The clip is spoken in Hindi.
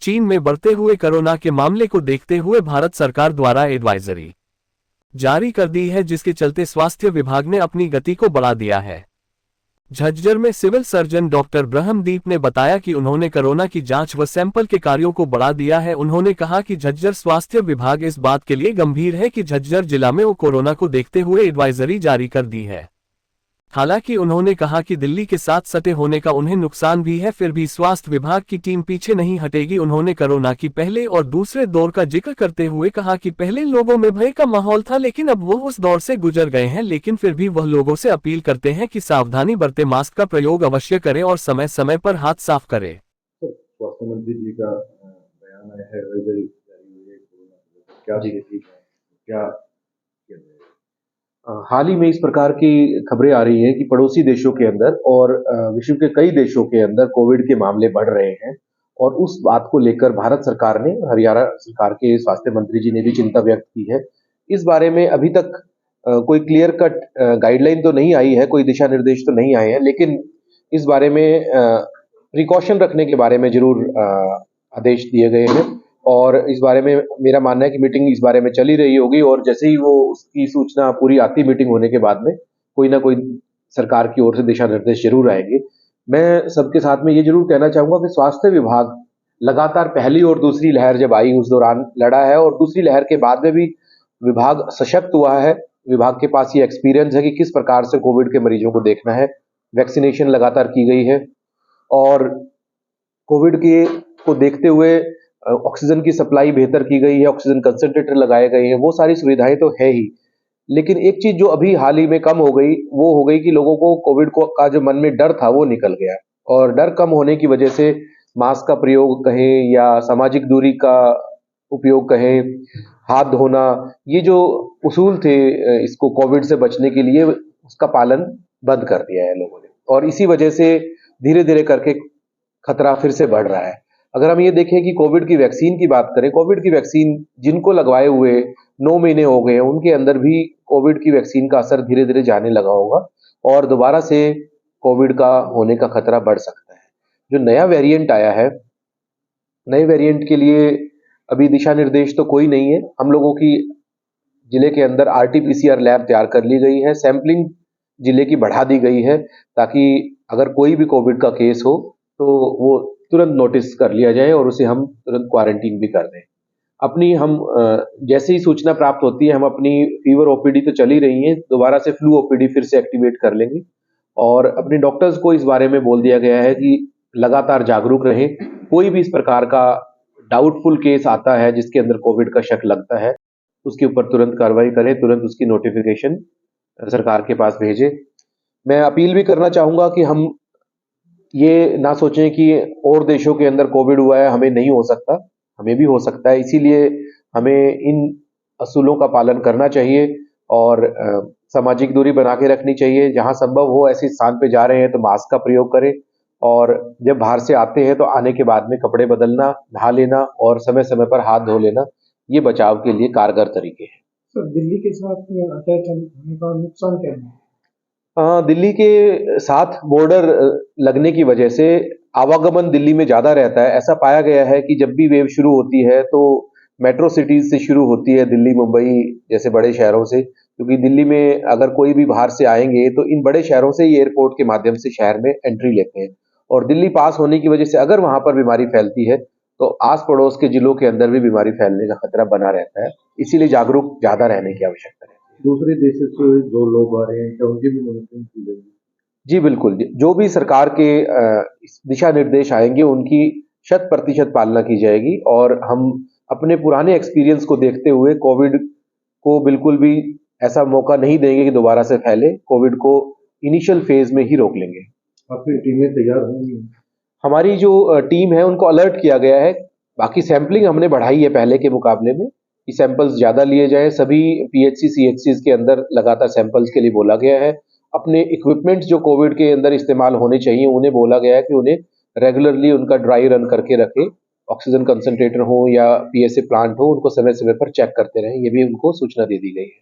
चीन में बढ़ते हुए कोरोना के मामले को देखते हुए भारत सरकार द्वारा एडवाइजरी जारी कर दी है, जिसके चलते स्वास्थ्य विभाग ने अपनी गति को बढ़ा दिया है। झज्जर में सिविल सर्जन डॉक्टर ब्रह्मदीप ने बताया कि उन्होंने कोरोना की जांच व सैंपल के कार्यों को बढ़ा दिया है। उन्होंने कहा कि झज्जर स्वास्थ्य विभाग इस बात के लिए गंभीर है कि झज्जर जिला में वो कोरोना को देखते हुए एडवाइजरी जारी कर दी है। हालांकि उन्होंने कहा कि दिल्ली के साथ सटे होने का उन्हें नुकसान भी है, फिर भी स्वास्थ्य विभाग की टीम पीछे नहीं हटेगी। उन्होंने कोरोना की पहले और दूसरे दौर का जिक्र करते हुए कहा कि पहले लोगों में भय का माहौल था, लेकिन अब वो उस दौर से गुजर गए हैं, लेकिन फिर भी वह लोगों से अपील करते हैं कि सावधानी बरतें, मास्क का प्रयोग अवश्य करें और समय समय पर हाथ साफ करें। स्वास्थ्य मंत्री जी का बयान आया है, एडवाइजरी जारी हुई है कोरोना को लेकर, क्या जी ठीक है, क्या किया जाएगा? हाल ही में इस प्रकार की खबरें आ रही हैं कि पड़ोसी देशों के अंदर और विश्व के कई देशों के अंदर कोविड के मामले बढ़ रहे हैं और उस बात को लेकर भारत सरकार ने, हरियाणा सरकार के स्वास्थ्य मंत्री जी ने भी चिंता व्यक्त की है। इस बारे में अभी तक कोई क्लियर कट गाइडलाइन तो नहीं आई है, कोई दिशा निर्देश तो नहीं आए हैं, लेकिन इस बारे में प्रिकॉशन रखने के बारे में जरूर आदेश दिए गए हैं और इस बारे में मेरा मानना है कि मीटिंग इस बारे में चली रही होगी और जैसे ही वो उसकी सूचना पूरी आती मीटिंग होने के बाद में कोई ना कोई सरकार की ओर से दिशा निर्देश जरूर आएंगे। मैं सबके साथ में ये जरूर कहना चाहूंगा कि स्वास्थ्य विभाग लगातार पहली और दूसरी लहर जब आई उस दौरान लड़ा है और दूसरी लहर के बाद में भी विभाग सशक्त हुआ है। विभाग के पास ये एक्सपीरियंस है कि किस प्रकार से कोविड के मरीजों को देखना है। वैक्सीनेशन लगातार की गई है और कोविड के को देखते हुए ऑक्सीजन की सप्लाई बेहतर की गई है, ऑक्सीजन कंसंट्रेटर लगाए गए हैं, वो सारी सुविधाएं तो है ही। लेकिन एक चीज जो अभी हाल ही में कम हो गई वो हो गई कि लोगों को कोविड को का जो मन में डर था वो निकल गया और डर कम होने की वजह से मास्क का प्रयोग कहें या सामाजिक दूरी का उपयोग कहें, हाथ धोना, ये जो उसूल थे इसको कोविड से बचने के लिए, उसका पालन बंद कर दिया है लोगों ने और इसी वजह से धीरे धीरे करके खतरा फिर से बढ़ रहा है। अगर हम ये देखें कि कोविड की वैक्सीन की बात करें, कोविड की वैक्सीन जिनको लगवाए हुए 9 महीने हो गए हैं उनके अंदर भी कोविड की वैक्सीन का असर धीरे धीरे जाने लगा होगा और दोबारा से कोविड का होने का खतरा बढ़ सकता है। जो नया वेरिएंट आया है, नए वेरिएंट के लिए अभी दिशा निर्देश तो कोई नहीं है। हम लोगों की जिले के अंदर आरटीपीसीआर लैब तैयार कर ली गई है, सैंपलिंग जिले की बढ़ा दी गई है ताकि अगर कोई भी कोविड का केस हो तो वो तुरंत नोटिस कर लिया जाए और उसे हम तुरंत क्वारंटीन भी कर दें। अपनी हम जैसे ही सूचना प्राप्त होती है हम अपनी फीवर ओपीडी तो चल ही रही है, दोबारा से फ्लू ओपीडी फिर से एक्टिवेट कर लेंगे और अपने डॉक्टर्स को इस बारे में बोल दिया गया है कि लगातार जागरूक रहें। कोई भी इस प्रकार का डाउटफुल केस आता है जिसके अंदर कोविड का शक लगता है, उसके ऊपर तुरंत कार्रवाई करें, तुरंत उसकी नोटिफिकेशन सरकार के पास भेजें। मैं अपील भी करना चाहूंगा कि हम ये ना सोचें कि और देशों के अंदर कोविड हुआ है हमें नहीं हो सकता, हमें भी हो सकता है। इसीलिए हमें इन असूलों का पालन करना चाहिए और सामाजिक दूरी बना के रखनी चाहिए। जहां संभव हो ऐसे स्थान पे जा रहे हैं तो मास्क का प्रयोग करें और जब बाहर से आते हैं तो आने के बाद में कपड़े बदलना, नहा लेना और समय समय पर हाथ धो लेना, ये बचाव के लिए कारगर तरीके हैं। सर, दिल्ली के साथ अटैच होने का नुकसान क्या है? दिल्ली के साथ बॉर्डर लगने की वजह से आवागमन दिल्ली में ज़्यादा रहता है। ऐसा पाया गया है कि जब भी वेव शुरू होती है तो मेट्रो सिटीज़ से शुरू होती है, दिल्ली, मुंबई जैसे बड़े शहरों से, क्योंकि दिल्ली में अगर कोई भी बाहर से आएँगे तो इन बड़े शहरों से ही एयरपोर्ट के माध्यम से शहर में एंट्री लेते हैं और दिल्ली पास होने की वजह से अगर वहाँ पर बीमारी फैलती है तो आस-पड़ोस के जिलों के अंदर भी बीमारी फैलने का खतरा बना रहता है। इसीलिए जागरूक ज़्यादा रहने की आवश्यकता है। दूसरे देशों से जो लोग आ रहे हैं क्या उनकी भी मॉनिटरिंग की जाएगी? जी बिल्कुल, जो भी सरकार के दिशा निर्देश आएंगे उनकी 100% पालना की जाएगी और हम अपने पुराने एक्सपीरियंस को देखते हुए कोविड को बिल्कुल भी ऐसा मौका नहीं देंगे कि दोबारा से फैले। कोविड को इनिशियल फेज में ही रोक लेंगे। आपकी टीमें तैयार होंगी? हमारी जो टीम है उनको अलर्ट किया गया है। बाकी सैंपलिंग हमने बढ़ाई है पहले के मुकाबले में कि सैंपल्स ज़्यादा लिए जाएँ। सभी पीएचसी, सीएचसीज़ के अंदर लगातार सैंपल्स के लिए बोला गया है। अपने इक्विपमेंट्स जो कोविड के अंदर इस्तेमाल होने चाहिए उन्हें बोला गया है कि उन्हें रेगुलरली उनका ड्राई रन करके रखें। ऑक्सीजन कंसंट्रेटर हो या पीएसए प्लांट हो, उनको समय-समय पर चेक करते रहें। ये भी उनको सूचना दे दी गई है।